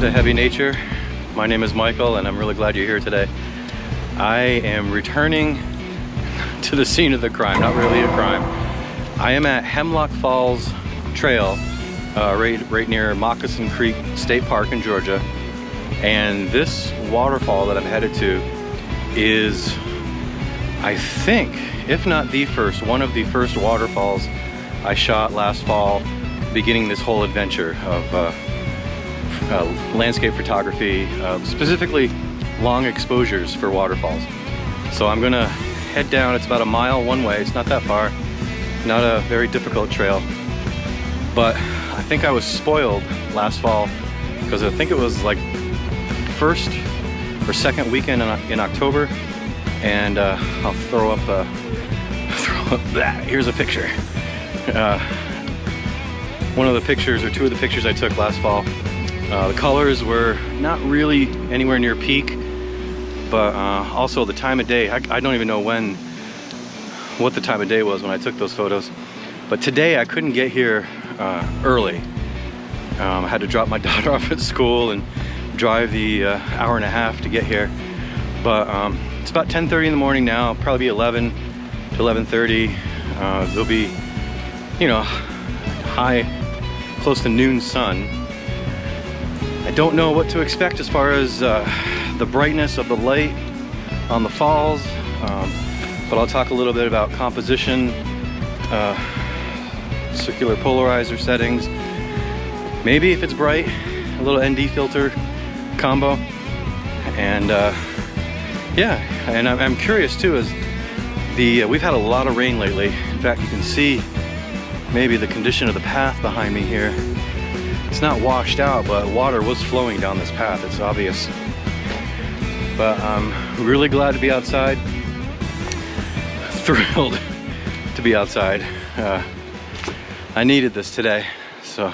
to Heavy Nature. My name is Michael and I'm really glad you're here today. I am returning to the scene of the crime, not really a crime. I am at Hemlock Falls Trail, right near Moccasin Creek State Park in Georgia. And this waterfall that I'm headed to is, I think, if not the first, one of the first waterfalls I shot last fall, beginning this whole adventure of landscape photography, specifically long exposures for waterfalls. So I'm gonna head down. It's about a mile one way. It's not that far, not a very difficult trail, but I think I was spoiled last fall because I think it was like the first or second weekend in October, and I'll throw up that. Here's a picture. One of the pictures, or two of the pictures I took last fall. The colors were not really anywhere near peak, but also the time of day. I don't even know what the time of day was when I took those photos. But today I couldn't get here early. I had to drop my daughter off at school and drive the hour and a half to get here. But it's about 10:30 in the morning now. It'll probably be 11 to 11:30. There'll be, you know, high, close to noon sun. I don't know what to expect as far as the brightness of the light on the falls, but I'll talk a little bit about composition, circular polarizer settings, maybe if it's bright, a little ND filter combo, and yeah, and I'm curious too, as we've had a lot of rain lately. In fact, you can see maybe the condition of the path behind me here. It's not washed out, but water was flowing down this path, it's obvious. But I'm really glad to be outside. Thrilled to be outside. I needed this today, so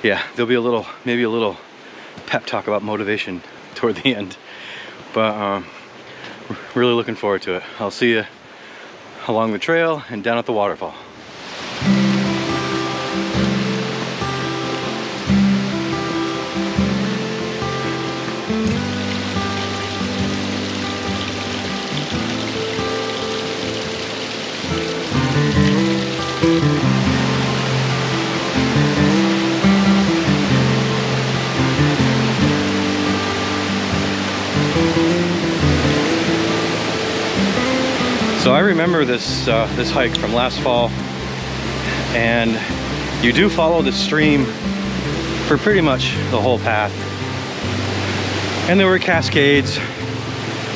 yeah, there'll be maybe a little pep talk about motivation toward the end. But really looking forward to it. I'll see you along the trail and down at the waterfall. So I remember this hike from last fall, and you do follow the stream for pretty much the whole path. And there were cascades,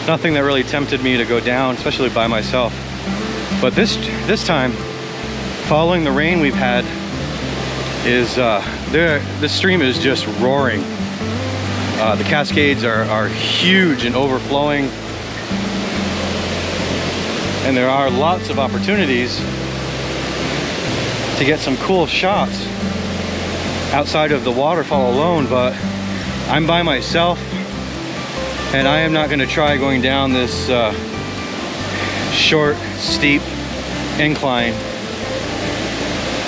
nothing that really tempted me to go down, especially by myself. But this time, following the rain we've had, is this stream is just roaring. The cascades are huge and overflowing. And there are lots of opportunities to get some cool shots outside of the waterfall alone, but I'm by myself and I am not going to try going down this short, steep incline.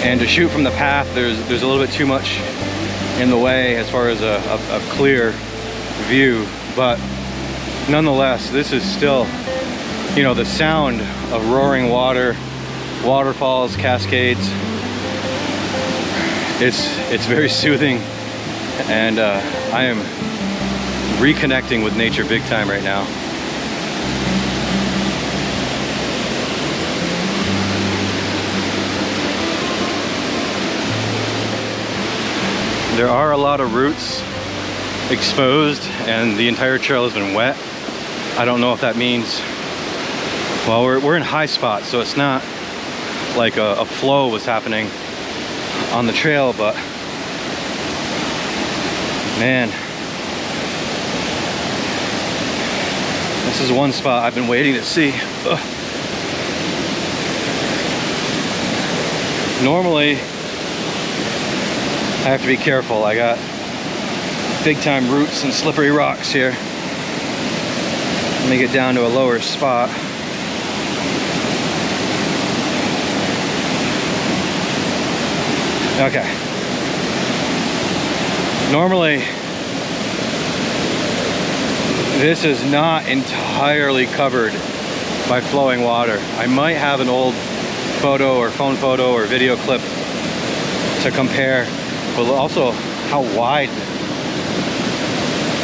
And to shoot from the path, there's a little bit too much in the way as far as a clear view, but nonetheless, this is still, you know, the sound of roaring water, waterfalls, cascades. It's very soothing, and I am reconnecting with nature big time right now. There are a lot of roots exposed, and the entire trail has been wet. I don't know if that means, well, we're in high spots, so it's not like a flow was happening on the trail, but man, this is one spot I've been waiting to see. Ugh. Normally, I have to be careful. I got big time roots and slippery rocks here. Let me get down to a lower spot. Okay. Normally, this is not entirely covered by flowing water. I might have an old photo or phone photo or video clip to compare, but also how wide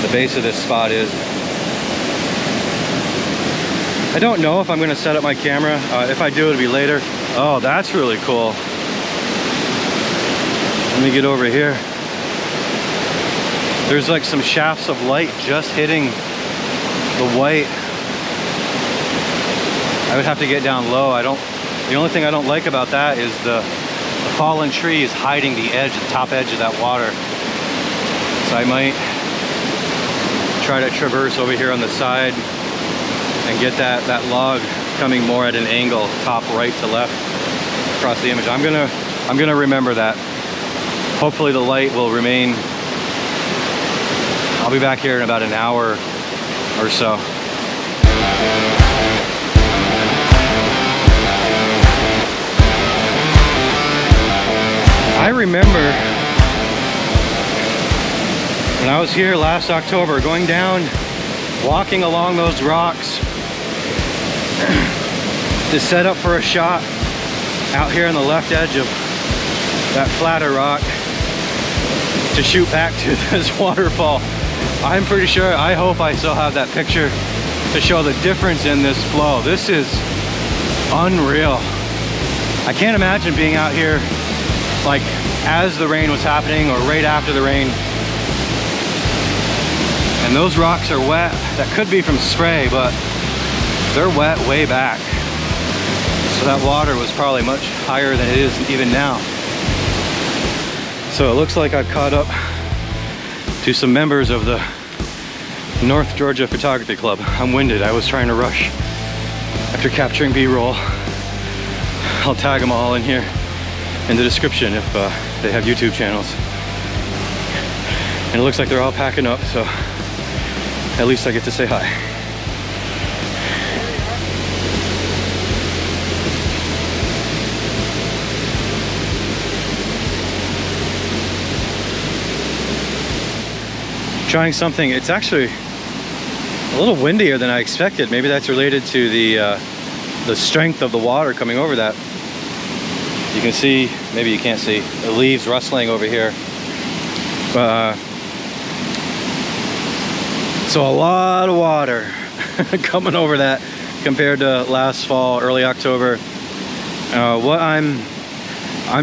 the base of this spot is. I don't know if I'm going to set up my camera. If I do, it'll be later. Oh, that's really cool. Let me get over here. There's like some shafts of light just hitting the white. I would have to get down low. The only thing I don't like about that is the fallen tree is hiding the edge, the top edge of that water. So I might try to traverse over here on the side and get that log coming more at an angle, top right to left across the image. I'm gonna remember that. Hopefully the light will remain. I'll be back here in about an hour or so. I remember when I was here last October, going down, walking along those rocks to set up for a shot out here on the left edge of that flatter rock to shoot back to this waterfall. I'm pretty sure, I hope I still have that picture to show the difference in this flow. This is unreal. I can't imagine being out here like as the rain was happening or right after the rain. And those rocks are wet. That could be from spray, but they're wet way back. So that water was probably much higher than it is even now. So it looks like I've caught up to some members of the North Georgia Photography Club. I'm winded. I was trying to rush after capturing B-roll. I'll tag them all in here in the description if they have YouTube channels. And it looks like they're all packing up, so at least I get to say hi. Trying something, it's actually a little windier than I expected. Maybe that's related to the strength of the water coming over that. You can see, maybe you can't see, the leaves rustling over here. So a lot of water coming over that compared to last fall, early October. I'm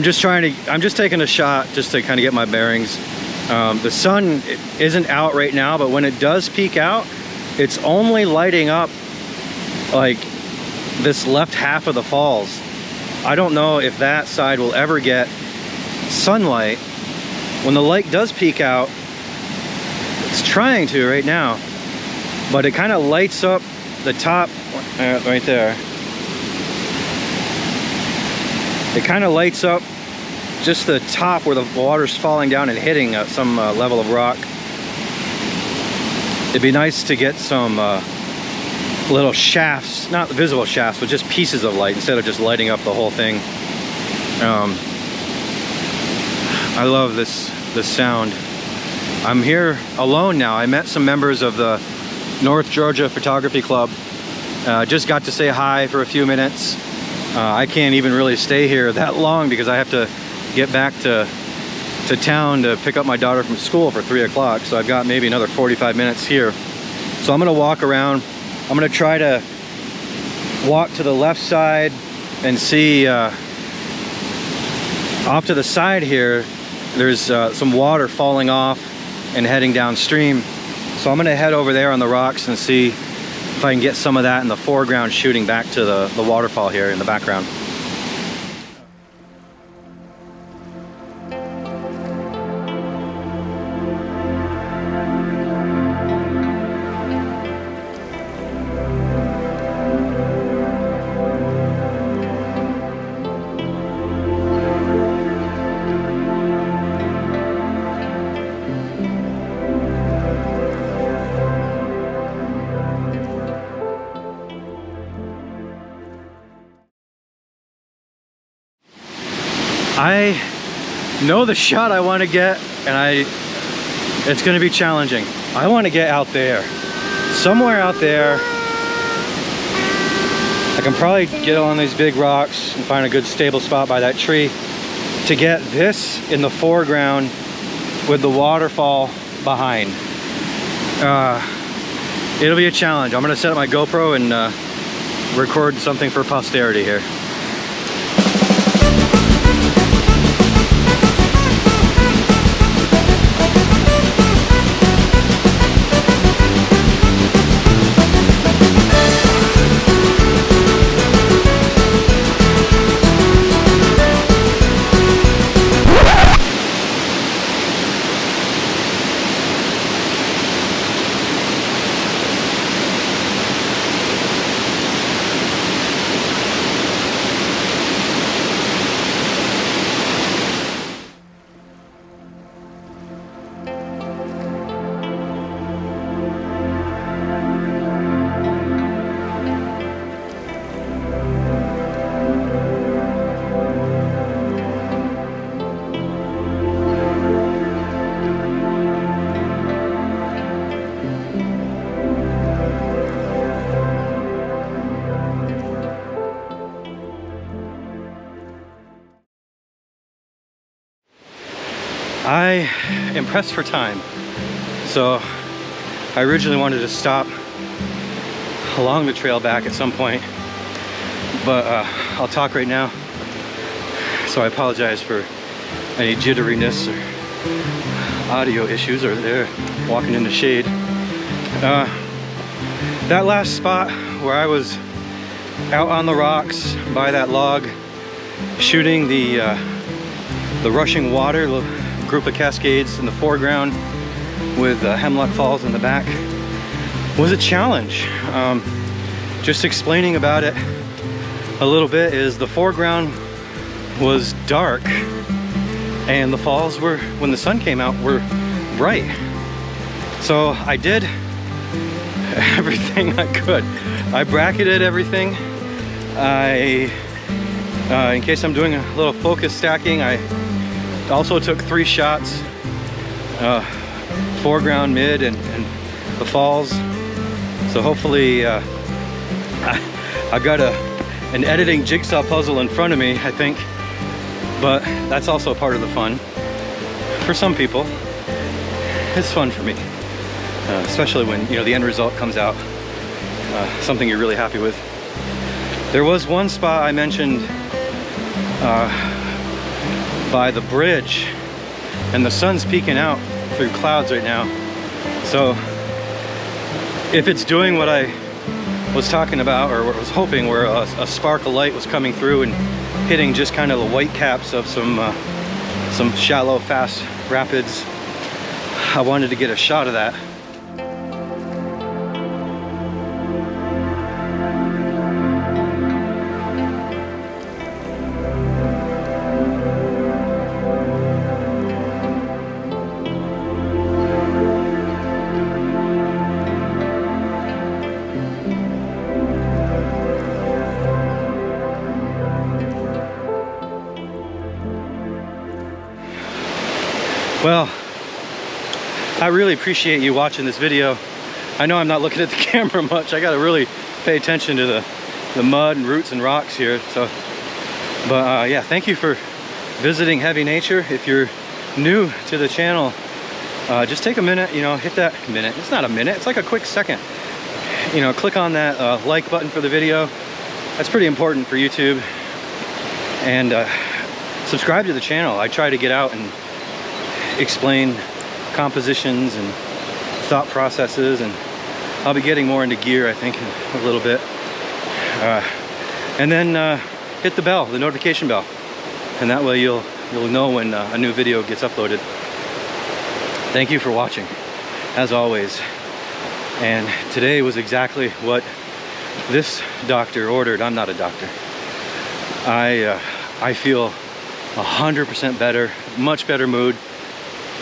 just taking a shot just to kind of get my bearings. The sun isn't out right now, but when it does peek out, it's only lighting up like this left half of the falls. I don't know if that side will ever get sunlight. When the light does peek out, it's trying to right now, but it kind of lights up the top right there. It kind of lights up just the top where the water's falling down and hitting some level of rock. It'd be nice to get some little shafts, not visible shafts, but just pieces of light instead of just lighting up the whole thing. I love this sound. I'm here alone now. I met some members of the North Georgia Photography Club. Just got to say hi for a few minutes. I can't even really stay here that long because I have to get back to town to pick up my daughter from school for 3 o'clock. So I've got maybe another 45 minutes here. So I'm gonna walk around. I'm gonna try to walk to the left side and see off to the side here, there's some water falling off and heading downstream. So I'm gonna head over there on the rocks and see if I can get some of that in the foreground shooting back to the waterfall here in the background. I know the shot I want to get, and it's going to be challenging. I want to get out there. somewhere out there, I can probably get on these big rocks and find a good stable spot by that tree to get this in the foreground with the waterfall behind. It'll be a challenge. I'm gonna set up my GoPro and record something for posterity here. I am pressed for time, so I originally wanted to stop along the trail back at some point, but I'll talk right now, so I apologize for any jitteriness or audio issues, or they're walking in the shade. That last spot where I was out on the rocks by that log shooting the rushing water, group of cascades in the foreground with Hemlock Falls in the back, was a challenge. Just explaining about it a little bit is the foreground was dark and the falls were, when the sun came out, were bright. So I did everything I could. I bracketed everything. In case I'm doing a little focus stacking, I also took 3 shots, foreground, mid, and the falls. So hopefully I've got an editing jigsaw puzzle in front of me, I think, but that's also part of the fun. For some people, it's fun for me, especially when, you know, the end result comes out, something you're really happy with. There was one spot I mentioned by the bridge, and the sun's peeking out through clouds right now. So if it's doing what I was talking about, or what I was hoping, where a spark of light was coming through and hitting just kind of the white caps of some shallow, fast rapids, I wanted to get a shot of that. Well, I really appreciate you watching this video. I know I'm not looking at the camera much. I gotta really pay attention to the mud and roots and rocks here. So, but yeah, thank you for visiting Heavy Nature. If you're new to the channel, just take a minute, you know, hit that minute. It's not a minute, it's like a quick second. You know, click on that like button for the video. That's pretty important for YouTube. And subscribe to the channel. I try to get out and explain compositions and thought processes, and I'll be getting more into gear, I think, in a little bit. And then hit the bell, the notification bell, and that way you'll know when a new video gets uploaded. Thank you for watching, as always. And today was exactly what this doctor ordered. I'm not a doctor. I feel 100% better, much better mood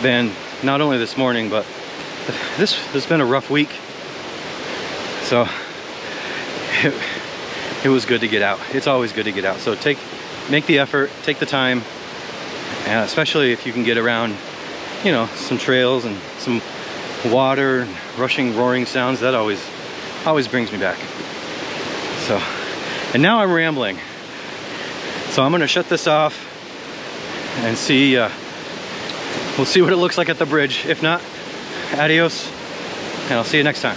than not only this morning, but this has been a rough week. So it was good to get out. It's always good to get out. So make the effort, take the time, and especially if you can get around, you know, some trails and some water, rushing, roaring sounds, that always brings me back. So, and now I'm rambling. So I'm gonna shut this off and see, we'll see what it looks like at the bridge. If not, adios, and I'll see you next time.